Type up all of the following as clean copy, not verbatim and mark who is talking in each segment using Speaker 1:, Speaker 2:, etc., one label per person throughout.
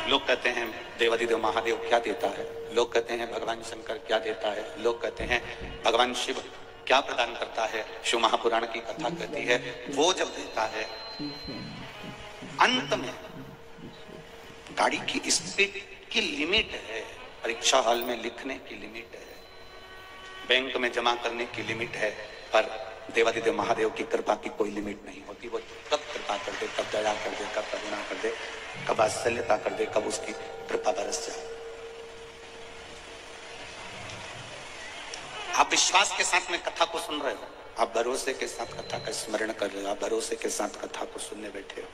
Speaker 1: लोग कहते हैं देवाधिदेव महादेव क्या देता है, लोग कहते हैं भगवान शंकर क्या देता है, लोग कहते हैं भगवान शिव क्या प्रदान करता है। शिव महापुराण की कथा कहती है वो जब देता है अंत में गाड़ी की स्पीड की लिमिट है, परीक्षा हॉल में लिखने की लिमिट है, बैंक में जमा करने की लिमिट है, पर देवाधिदेव महादेव की कृपा की कोई लिमिट नहीं होती। वो कब कृपा कर दे, कब दया कर दे, कब करुणा कर दे, कब वात्सल्यता कर दे, कब उसकी कृपा बरस जाए। आप विश्वास के साथ में कथा को सुन रहे हो, आप भरोसे के साथ कथा का स्मरण कर रहे हो, आप भरोसे के साथ कथा को सुनने बैठे हो,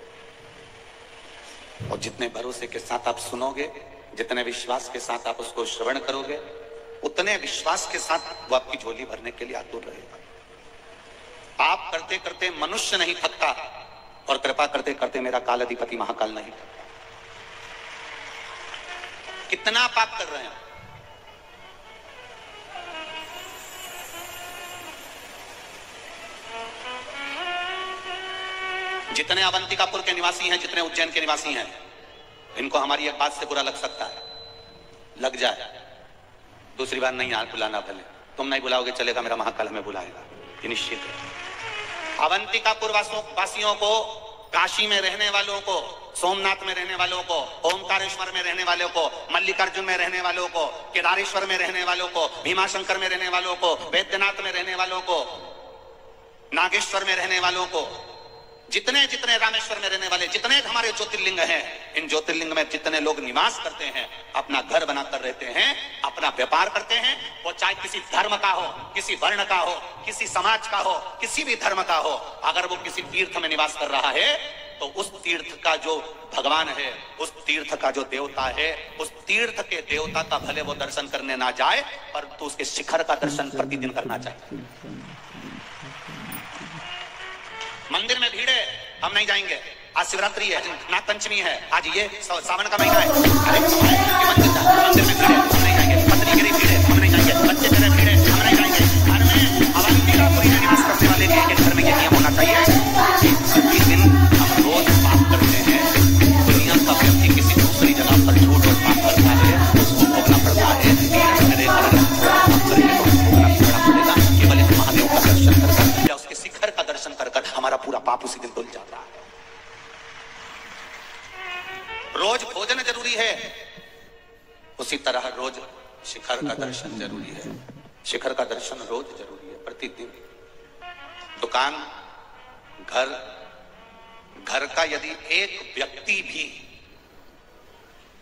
Speaker 1: और जितने भरोसे के साथ आप सुनोगे, जितने विश्वास के साथ आप उसको श्रवण करोगे, उतने विश्वास के साथ वो आपकी झोली भरने के लिए आतुर रहेगा। आप करते करते मनुष्य नहीं थकता, और कृपा करते करते मेरा काल अधिपति महाकाल नहीं थकता। कितना पाप कर रहे हैं, जितने अवंतिकापुर के निवासी हैं, जितने उज्जैन के निवासी हैं, इनको हमारी एक बात से बुरा लग सकता है, लग जाए, दूसरी बार नहीं बुलाना, भले तुम नहीं बुलाओगे चलेगा, मेरा महाकाल हमें बुलाएगा, ये निश्चित है। अवंतिकापुर वासियों को, काशी में रहने वालों को, सोमनाथ में रहने वालों को, ओमकारेश्वर में रहने वालों को, मल्लिकार्जुन में रहने वालों को, केदारेश्वर में रहने वालों को, भीमाशंकर में रहने वालों को, वैद्यनाथ में रहने वालों को, नागेश्वर में रहने वालों को, जितने जितने रामेश्वर में रहने वाले, जितने हमारे ज्योतिर्लिंग हैं, इन ज्योतिर्लिंग में जितने लोग निवास करते हैं, अपना घर बनाकर रहते हैं, अपना व्यापार करते हैं, वो चाहे किसी धर्म का हो, किसी वर्ण का हो, किसी समाज का हो, किसी भी धर्म का हो, अगर वो किसी तीर्थ में निवास कर रहा है तो उस तीर्थ का जो भगवान है, उस तीर्थ का जो देवता है, उस तीर्थ के देवता का भले वो दर्शन करने ना जाए, परंतु उसके शिखर का दर्शन प्रतिदिन करना चाहिए। मंदिर में भीड़ है, हम नहीं जाएंगे, आज शिवरात्रि है, नाग पंचमी है, आज ये सावन का महीना है, अरे मंदिर में भीड़ है, हम नहीं जाएंगे, पत्नी गिरी भीड़ है, हम नहीं जाएंगे, बच्चे मेरे भीड़ है, हम नहीं जाएंगे। घर में अवंतिकापुर में निवास करने वाले के घर में ये नियम होना चाहिए कि प्रतिदिन हम रोज पाप करते हैं। दुनिया का व्यक्ति किसी दूसरी जगह पर झूठ और पाप करता है, उसको भोगना पड़ता है, केवल एक महादेव का दर्शन कर या उसके शिखर का दर्शन कर हमारा पूरा पाप उसी दिन धुल जाता है। रोज भोजन जरूरी है, उसी तरह रोज शिखर का दर्शन जरूरी है। शिखर का दर्शन रोज जरूरी है, प्रतिदिन। दुकान, घर का यदि एक व्यक्ति भी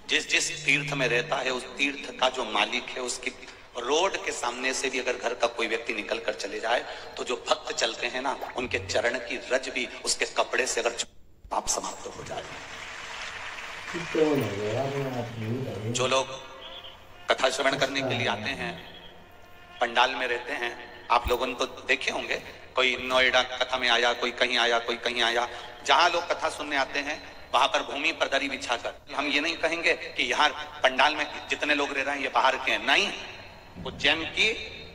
Speaker 1: जिस जिस तीर्थ में रहता है, उस तीर्थ का जो मालिक है, उसकी रोड के सामने से भी अगर घर का कोई व्यक्ति निकल कर चले जाए, तो जो भक्त चलते हैं ना, उनके चरण की रज भी उसके कपड़े से अगर पाप समाप्त हो जाए। जो लोग कथा श्रवण करने के लिए आते हैं, पंडाल में रहते हैं, आप लोगों को देखे होंगे, कोई नोएडा कथा में आया, कोई कहीं आया, कोई कहीं आया, जहां लोग कथा सुनने आते हैं वहां पर भूमि पर दरी बिछाकर। हम ये नहीं कहेंगे कि यहाँ पंडाल में जितने लोग रह रहे हैं ये बाहर के हैं, नहीं। उज्जैन की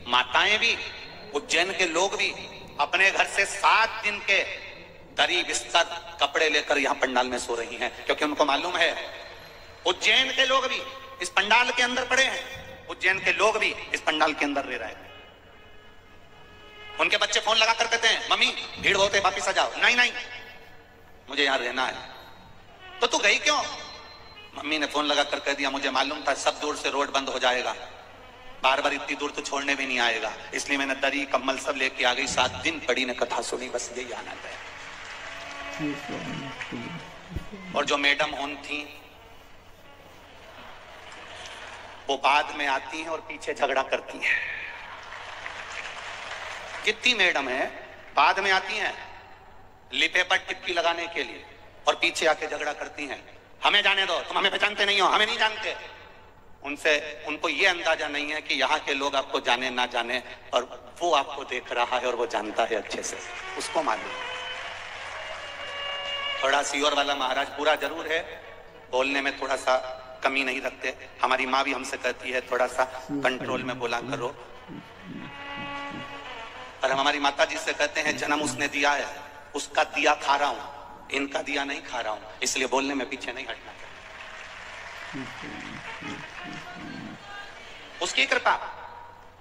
Speaker 1: माताएं भी, उज्जैन के लोग भी अपने घर से 7 दिन के दरी बिस्तर कपड़े लेकर यहाँ पंडाल में सो रही हैं, क्योंकि उनको मालूम है उज्जैन के लोग भी इस पंडाल के अंदर पड़े हैं, उज्जैन के लोग भी इस पंडाल के अंदर रह रहे हैं। उनके बच्चे फोन लगा कर कहते हैं, मम्मी भीड़ होते वापिस आ जाओ। नहीं नहीं, मुझे यहाँ रहना है। तो तू गई क्यों? मम्मी ने फोन लगा कर कह दिया, मुझे मालूम था सब दूर से रोड बंद हो जाएगा, बार बार इतनी दूर तो छोड़ने भी नहीं आएगा, इसलिए मैंने दरी कम्बल सब लेके आ गई। 7 दिन पड़ी ने कथा सुनी, बस यही आना है। और जो मैडम होन थी वो बाद में आती हैं और पीछे झगड़ा करती हैं। कितनी मैडम है बाद में आती हैं लिपे पर टिप्पी लगाने के लिए और पीछे आके झगड़ा करती हैं, हमें जाने दो, तुम हमें पहचानते नहीं हो, हमें नहीं जानते। उनको ये अंदाजा नहीं है कि यहाँ के लोग आपको जाने ना जाने, और वो आपको देख रहा है और वो जानता है अच्छे से, उसको मालूम। थोड़ा सीहोर वाला महाराज पूरा जरूर है, बोलने में थोड़ा सा कमी नहीं रखते। हमारी माँ भी हमसे कहती है थोड़ा सा कंट्रोल में बोला करो, और हम हमारी माता जी से कहते हैं जन्म उसने दिया है, उसका दिया खा रहा हूं, इनका दिया नहीं खा रहा हूं, इसलिए बोलने में पीछे नहीं हटना चाहिए। उसकी कृपा।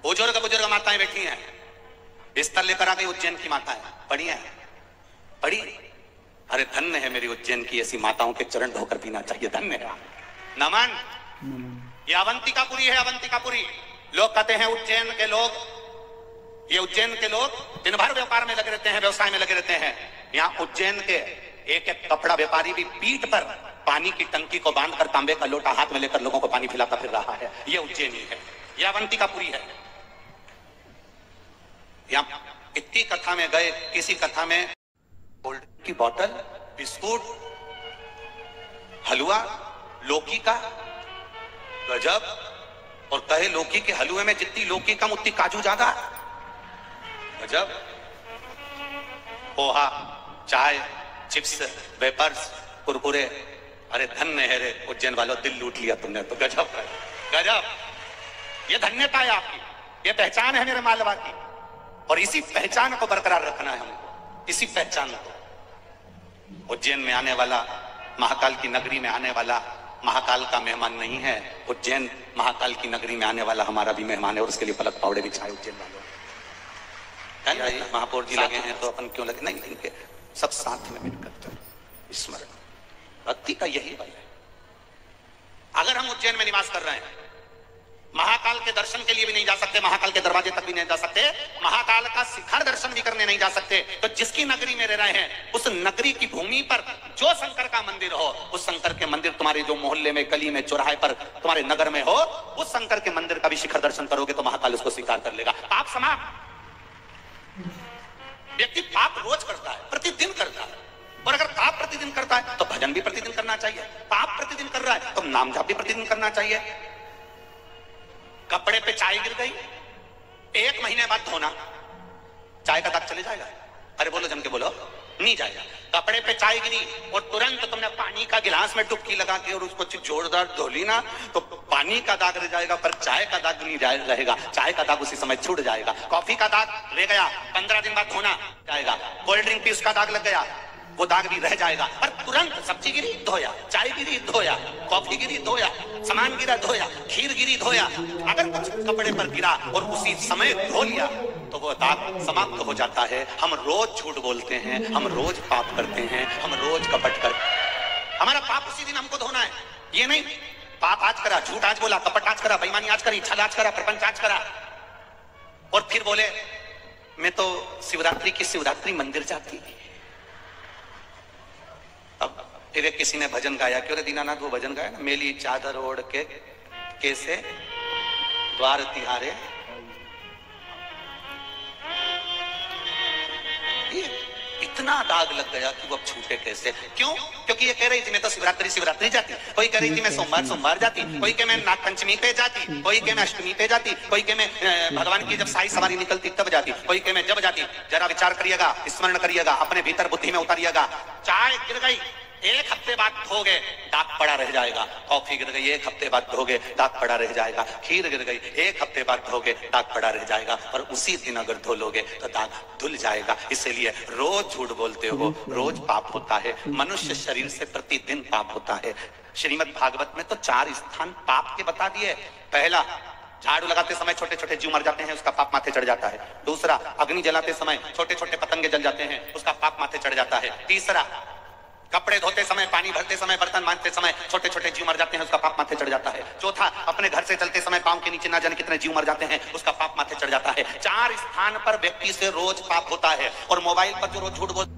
Speaker 1: बुजुर्ग बुजुर्ग माताएं बैठी हैं, बिस्तर लेकर आ गई उज्जैन की माताएं, पढ़ी हैं, पढ़ी। अरे धन्य है मेरी उज्जैन की ऐसी माताओं के चरण धोकर पीना चाहिए, धन्य है। नमन। ये अवंतिकापुरी है, अवंतिकापुरी। लोग कहते हैं उज्जैन के लोग, ये उज्जैन के लोग दिन भर व्यापार में लगे रहते हैं, व्यवसाय में लगे रहते हैं। यहाँ उज्जैन के एक एक कपड़ा व्यापारी भी पीठ पर पानी की टंकी को बांधकर तांबे का लोटा हाथ में लेकर लोगों को पानी पिलाता फिर रहा है। ये उज्जैनी है, यह अवंतिकापुरी है। यहाँ इतनी कथा में गए, किसी कथा में गोल्ड की बोतल, बिस्कुट, हलवा, लौकी का, गजब। और कहे लौकी के हलवे में जितनी लौकी कम उतनी काजू ज्यादा, गजब। पोहा, चाय, चिप्स, वेपर्स, कुरकुरे। अरे धन्य है रे उज्जैन वालों, दिल लूट लिया तुमने तो, गजब है, गजब। ये धन्यता है आपकी, ये पहचान है मेरे मालवा की। और इसी पहचान को बरकरार रखना है हमको, इसी पहचान को। उज्जैन में आने वाला, महाकाल की नगरी में आने वाला महाकाल का मेहमान नहीं है, उज्जैन महाकाल की नगरी में आने वाला हमारा भी मेहमान है। और उसके लिए पलक पावड़े बिछाए उज्जैन वालों। महापौर जी लगे हैं तो अपन क्यों लगे? नहीं, इनके सब साथ में मिलकर स्मरण, भक्ति का यही बल है। अगर हम उज्जैन में निवास कर रहे हैं, महाकाल के दर्शन के लिए भी नहीं जा सकते, महाकाल के दरवाजे तक भी नहीं जा सकते, महाकाल का शिखर दर्शन भी करने नहीं जा सकते, तो जिसकी नगरी में रह रहे हैं उस नगरी की भूमि पर जो शंकर का मंदिर हो, उस शंकर के मंदिर तुम्हारे जो मोहल्ले में, गली में, चौराहे पर तुम्हारे नगर में हो, उस शंकर के मंदिर का भी शिखर दर्शन करोगे तो महाकाल उसको स्वीकार कर लेगा। पाप समाप्त। व्यक्ति पाप रोज करता है, प्रतिदिन करता है। और अगर पाप प्रतिदिन करता है तो भजन भी प्रतिदिन करना चाहिए। पाप प्रतिदिन कर रहा है तो नाम जाप भी प्रतिदिन करना चाहिए। कपड़े पे चाय गिर गई, 1 महीने बाद धोना, चाय का दाग चले जाएगा? अरे बोलो, जम के बोलो, नहीं जाएगा। कपड़े पे चाय गिरी और तुरंत तुमने पानी का गिलास में डुबकी लगा के और उसको जोरदार धो ली ना, तो पानी का दाग रह जाएगा पर चाय का दाग नहीं रहेगा। चाय का दाग उसी समय छूट जाएगा। कॉफी का दाग रह गया, 15 दिन बाद धोना जाएगा। कोल्ड ड्रिंक भी उसका दाग लग गया, वो दाग भी रह जाएगा। पर तुरंत सब्जी गिरी धोया, चाय गिरी धोया, कॉफी गिरी धोया, सामान गिरा धोया, खीर गिरी धोया। अगर कुछ कपड़े पर गिरा और उसी समय धो लिया तो वो दाग समाप्त हो जाता है। हम रोज झूठ बोलते हैं, हम रोज पाप करते हैं, हम रोज कपट करते। हमारा पाप उसी दिन हमको धोना है। ये नहीं पाप आज करा, झूठ आज बोला, कपट आज करा, बेईमानी आज करी, छल आज करा, प्रपंच आज करा, और फिर बोले मैं तो शिवरात्रि की शिवरात्रि मंदिर जाती। अब फिर किसी ने भजन गाया, क्यों रे दीनानाथ वो भजन गाया ना, मेली चादर ओढ़ के कैसे द्वार तिहारे। इतना दाग लग गया कि वो अब छूटे कैसे? क्यों? क्योंकि ये कह रही थी मैं तो शिवरात्रि शिवरात्रि जाती, कोई कह रही थी मैं सोमवार सोमवार जाती, कोई कह मैं नागपंचमी पे जाती, कोई कह मैं अष्टमी पे जाती, कोई कह मैं भगवान की जब साई सवारी निकलती तब जाती, कोई कह मैं जब जाती। जरा विचार करिएगा, स्मरण करिएगा, अपने भीतर बुद्धि में उतारिएगा। चाय गिर गई, 1 हफ्ते बाद धोगे दाग पड़ा रह जाएगा। कॉफी गिर गई, 1 हफ्ते बाद धोगे दाग पड़ा रह जाएगा। खीर गिर गई, 1 हफ्ते बाद धोगे दाग पड़ा रह जाएगा। और उसी दिन अगर धो लोगे तो दाग धुल जाएगा। इसलिए रोज झूठ बोलते हो, रोज पाप होता है। मनुष्य शरीर से प्रतिदिन पाप होता है। श्रीमद् भागवत में तो 4 स्थान पाप के बता दिए। पहला, झाड़ू लगाते समय छोटे छोटे जीव मर जाते हैं, उसका पाप माथे चढ़ जाता है। दूसरा, अग्नि जलाते समय छोटे छोटे पतंगे जल जाते हैं, उसका पाप माथे चढ़ जाता है। तीसरा, कपड़े धोते समय, पानी भरते समय, बर्तन मांजते समय छोटे छोटे जीव मर जाते हैं, उसका पाप माथे चढ़ जाता है। चौथा, अपने घर से चलते समय पांव के नीचे ना जाने कितने जीव मर जाते हैं, उसका पाप माथे चढ़ जाता है। 4 स्थान पर व्यक्ति से रोज पाप होता है। और मोबाइल पर जो रोज झूठ बोल,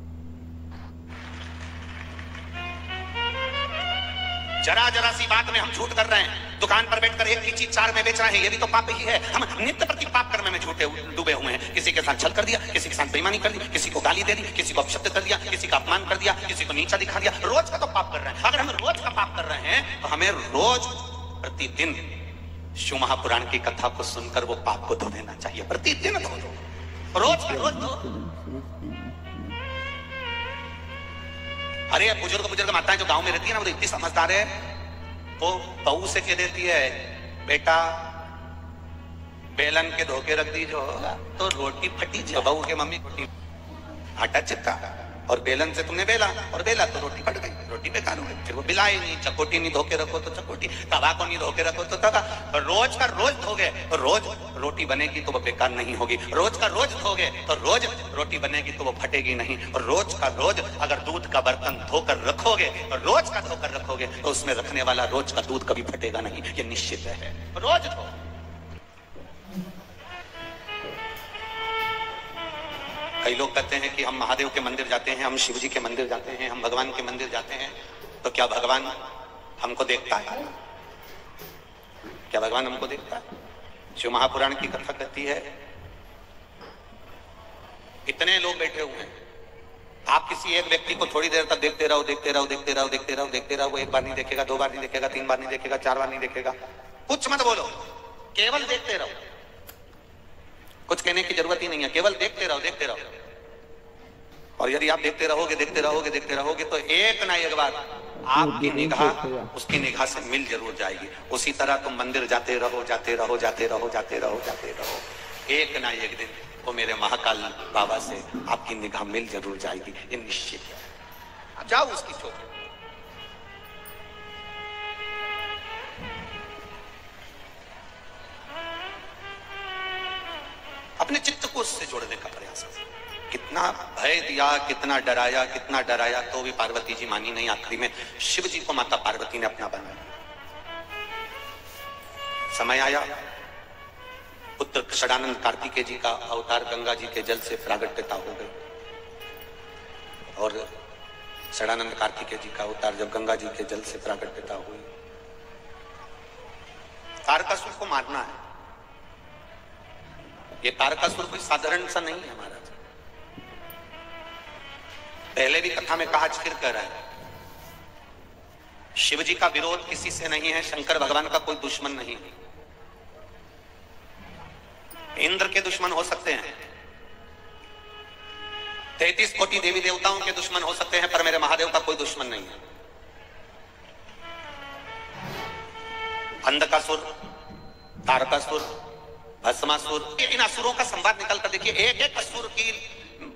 Speaker 1: जरा जरा सी बात में हम झूठ कर रहे हैं। दुकान पर बैठकर एक ही चीज 4 में बेच रहे हैं, ये भी तो पाप ही है। हम नित्य प्रति पाप कर्म में झूठे डूबे हुए हैं। किसी के साथ छल कर दिया, किसी के साथ बेईमानी कर दी, किसी को गाली दे दी, किसी को अपशब्द कर दिया, किसी का अपमान कर दिया, किसी को नीचा दिखा दिया। रोज का तो पाप कर रहे हैं। अगर हम रोज का पाप कर रहे हैं तो हमें रोज प्रतिदिन शिव महापुराण की कथा को सुनकर वो पाप को धो देना चाहिए। प्रतिदिन धो दो, रोज का रोज धो। अरे बुजुर्ग माताएं जो गांव में रहती है ना, वो तो इतनी समझदार है, वो बहू से कह देती है बेटा बेलन के धोके रख दी जो तो रोटी फटी। जो बहू के मम्मी आटा चिपका, और बेलन से तुमने बेला और बेला तो रोटी फट गई, रोटी बेकार हो गई। फिर वो बिलाई नहीं, चकोटी नहीं धोके रखो तो चकोटी, तवा को नहीं धोके रखो तो तवा। रोज का रोज धोगे तो रोज रोटी बनेगी तो वो बेकार नहीं होगी। रोज का रोज धोगे तो रोज रोटी बनेगी तो वो फटेगी नहीं। और रोज का रोज अगर दूध का बर्तन धोकर रखोगे और रोज का धोकर रखोगे तो उसमें रखने वाला रोज का दूध कभी फटेगा नहीं, ये निश्चित है। रोज धो। कई लोग कहते हैं कि हम महादेव के मंदिर जाते हैं, हम शिव जी के मंदिर जाते हैं, हम भगवान के मंदिर जाते हैं, तो क्या भगवान हमको देखता है? क्या भगवान हमको देखता है? शिव महापुराण की कथा कहती है, इतने लोग बैठे हुए हैं, आप किसी एक व्यक्ति को थोड़ी देर तक देखते रहो, देखते रहो, देखते रहो, देखते रहो, देखते रहो, वो एक बार नहीं देखेगा, दो बार नहीं देखेगा, तीन बार नहीं देखेगा, चार बार नहीं देखेगा, कुछ मत बोलो, केवल देखते रहो। कुछ कहने की जरूरत ही नहीं है, केवल देखते रहो, देखते रहो। और यदि आप देखते रहोगे, देखते रहोगे, देखते रहोगे तो एक ना एक बार आपकी निगाह उसकी निगाह से मिल जरूर जाएगी। उसी तरह तुम मंदिर जाते रहो, जाते रहो, जाते रहो, जाते रहो, जाते रहो, एक ना एक दिन वो मेरे महाकाल बाबा से आपकी निगाह मिल जरूर जाएगी, ये निश्चित है। आप जाओ उसकी चोट। अपने चित्त को उससे जोड़ने का प्रयास करें। कितना भय दिया, कितना डराया तो भी पार्वती जी मानी नहीं। आखिरी में शिव जी को माता पार्वती ने अपना बनाया। समय आया, पुत्र षडानंद कार्तिकेय जी का अवतार गंगा जी के जल से प्रागट्यता हो गई। और षडानंद कार्तिकेय जी का अवतार जब गंगा जी के जल से प्रागट्यता हुई, तारकासुर को मारना है। ये तारकासुर कोई साधारण सा नहीं है महाराज। पहले भी कथा में कहा, आज फिर कह रहा है, शिव जी का विरोध किसी से नहीं है, शंकर भगवान का कोई दुश्मन नहीं है। इंद्र के दुश्मन हो सकते हैं, 33 कोटि देवी देवताओं के दुश्मन हो सकते हैं, पर मेरे महादेव का कोई दुश्मन नहीं है। अंधकासुर, तारकासुर, भस्मासुर, इन असुरों का संवाद निकाल कर देखिए, एक एक असुर की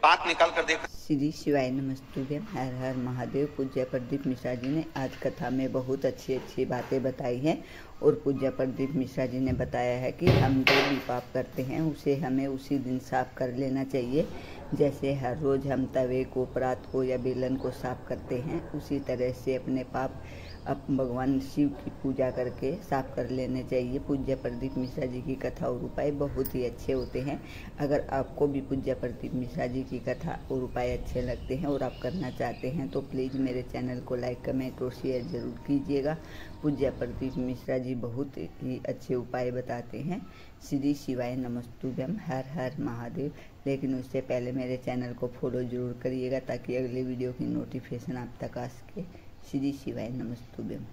Speaker 1: बात निकाल कर देखिए।
Speaker 2: श्री शिवाय नमस्तुभ्यम। हर हर महादेव। पूज्य प्रदीप मिश्रा जी ने आज कथा में बहुत अच्छी बातें बताई हैं। और पूज्य प्रदीप मिश्रा जी ने बताया है कि हम जो भी पाप करते हैं उसे हमें उसी दिन साफ कर लेना चाहिए। जैसे हर रोज़ हम तवे को, परात को या बेलन को साफ करते हैं, उसी तरह से अपने पाप भगवान शिव की पूजा करके साफ कर लेने चाहिए। पूज्य प्रदीप मिश्रा जी की कथा और उपाय बहुत ही अच्छे होते हैं। अगर आपको भी पूज्य प्रदीप मिश्रा जी की कथा और उपाय अच्छे लगते हैं और आप करना चाहते हैं तो प्लीज़ मेरे चैनल को लाइक, कमेंट और शेयर ज़रूर कीजिएगा। पूज्य प्रदीप मिश्रा जी बहुत ही अच्छे उपाय बताते हैं। श्री शिवाय नमस्तुभ्यम। हर हर महादेव। लेकिन उससे पहले मेरे चैनल को फॉलो ज़रूर करिएगा ताकि अगले वीडियो की नोटिफिकेशन आप तक आ सके। श्री शिवाय नमस्तुभ्यम।